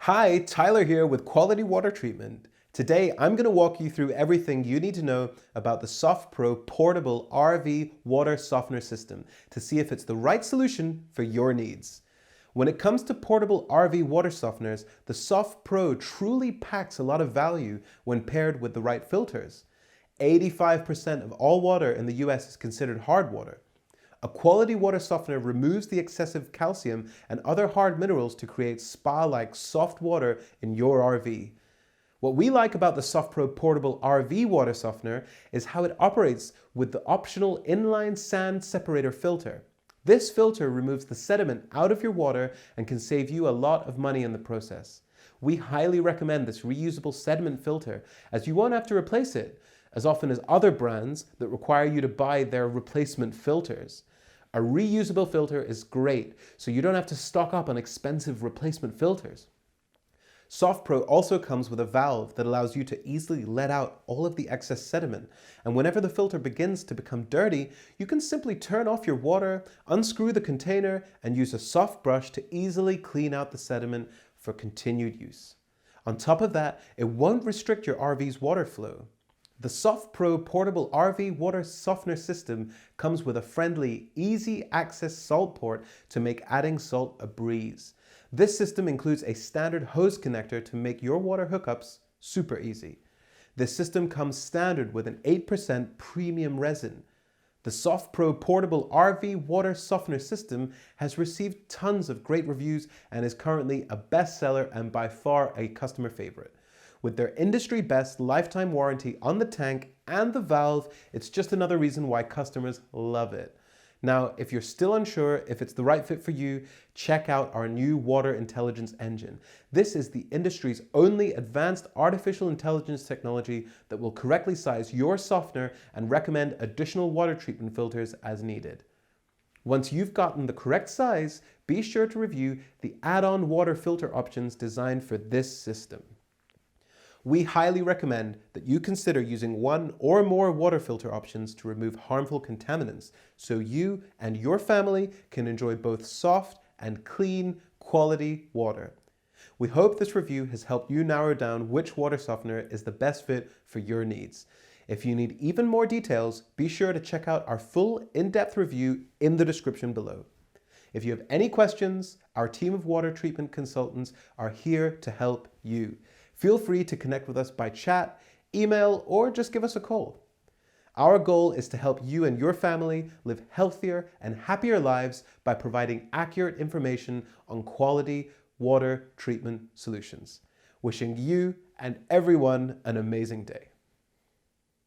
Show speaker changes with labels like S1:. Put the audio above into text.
S1: Hi, Tyler here with Quality Water Treatment. Today, I'm going to walk you through everything you need to know about the SoftPro Portable RV Water Softener System to see if it's the right solution for your needs. When it comes to portable RV water softeners, the SoftPro truly packs a lot of value when paired with the right filters. 85% of all water in the US is considered hard water. A quality water softener removes the excessive calcium and other hard minerals to create spa-like soft water in your RV. What we like about the SoftPro Portable RV Water Softener is how it operates with the optional inline sand separator filter. This filter removes the sediment out of your water and can save you a lot of money in the process. We highly recommend this reusable sediment filter as you won't have to replace it as often as other brands that require you to buy their replacement filters. A reusable filter is great, so you don't have to stock up on expensive replacement filters. SoftPro also comes with a valve that allows you to easily let out all of the excess sediment, and whenever the filter begins to become dirty, you can simply turn off your water, unscrew the container, and use a soft brush to easily clean out the sediment for continued use. On top of that, it won't restrict your RV's water flow. The SoftPro Portable RV Water Softener System comes with a friendly, easy access salt port to make adding salt a breeze. This system includes a standard hose connector to make your water hookups super easy. This system comes standard with an 8% premium resin. The SoftPro Portable RV Water Softener System has received tons of great reviews and is currently a bestseller and by far a customer favorite. With their industry best lifetime warranty on the tank and the valve, it's just another reason why customers love it. Now, if you're still unsure if it's the right fit for you, check out our new Water Intelligence Engine. This is the industry's only advanced artificial intelligence technology that will correctly size your softener and recommend additional water treatment filters as needed. Once you've gotten the correct size, be sure to review the add-on water filter options designed for this system. We highly recommend that you consider using one or more water filter options to remove harmful contaminants so you and your family can enjoy both soft and clean quality water. We hope this review has helped you narrow down which water softener is the best fit for your needs. If you need even more details, be sure to check out our full in-depth review in the description below. If you have any questions, our team of water treatment consultants are here to help you. Feel free to connect with us by chat, email, or just give us a call. Our goal is to help you and your family live healthier and happier lives by providing accurate information on quality water treatment solutions. Wishing you and everyone an amazing day.